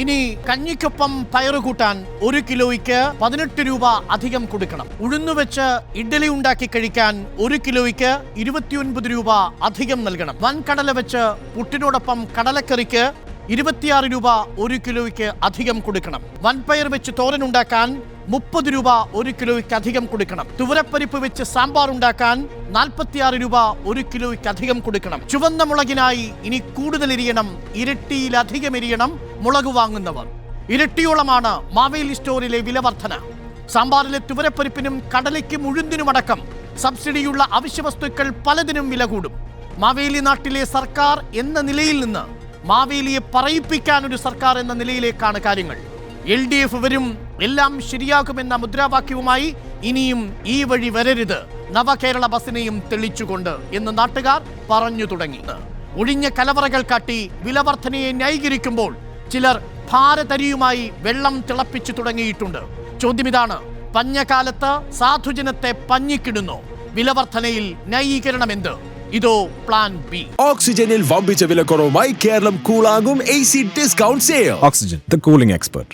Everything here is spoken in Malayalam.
ഇനി കഞ്ഞിക്കൊപ്പം പയറ് കൂട്ടാൻ 1 കിലോയ്ക്ക് 18 രൂപ അധികം കൊടുക്കണം. ഉഴുന്നുവെച്ച് ഇഡ്ഡലി ഉണ്ടാക്കി കഴിക്കാൻ 1 കിലോയ്ക്ക് 29 രൂപ അധികം നൽകണം. വൻകടല വെച്ച് പുട്ടിനോടൊപ്പം കടലക്കറിക്ക് 26 രൂപ 1 കിലോയ്ക്ക് അധികം കൊടുക്കണം. വൻപയർ വെച്ച് തോരൻ ഉണ്ടാക്കാൻ 30 രൂപ 1 കിലോയ്ക്ക് അധികം കൊടുക്കണം. തുവരപ്പരിപ്പ് വെച്ച് സാമ്പാർ ഉണ്ടാക്കാൻ 46 രൂപ 1 കിലോയ്ക്ക് അധികം കൊടുക്കണം. ചുവന്ന മുളകിനായി ഇനി കൂടുതൽ എരിയണം, ഇരട്ടിയിലധികം എരിയണം മുളക് വാങ്ങുന്നവർ. ഇരട്ടിയോളമാണ് മാവേലി സ്റ്റോറിലെ വില വർധന. സാമ്പാറിലെ തുവരപ്പരിപ്പിനും കടലയ്ക്കും ഉഴുന്നിനുമടക്കം സബ്സിഡിയുള്ള അവശ്യവസ്തുക്കൾ പലതിനും വില കൂടും. മാവേലി നാട്ടിലെ സർക്കാർ എന്ന നിലയിൽ നിന്ന് മാവേലിയെ പറയിപ്പിക്കാൻ ഒരു സർക്കാർ എന്ന നിലയിലേക്കാണ് കാര്യങ്ങൾ. LDF വരും, എല്ലാം ശരിയാകുമെന്ന മുദ്രാവാക്യവുമായി ഇനിയും ഈ വഴി വരരുത്, നവകേരള ബസിനെയും തെളിച്ചുകൊണ്ട് എന്ന് നാട്ടുകാർ പറഞ്ഞു തുടങ്ങി. ഒഴിഞ്ഞ കലവറകൾ കാട്ടി വിലവർധനയെ ന്യായീകരിക്കുമ്പോൾ ചിലർ ഭാരതരിയുമായി വെള്ളം തിളപ്പിച്ചു തുടങ്ങിയിട്ടുണ്ട്. ചോദ്യമിതാണ്, പഞ്ഞകാലത്ത് സാധുജനത്തെ പഞ്ഞിക്കിടുന്നു, വിലവർധനയിൽ ന്യായീകരണമെന്ത്? ഇതോ പ്ലാൻ ബി. ഓക്സിജനിൽ വമ്പിച്ച വിലക്കുറവുമായി കേരളം കൂളാകും AC discount sale. Oxygen, the cooling expert.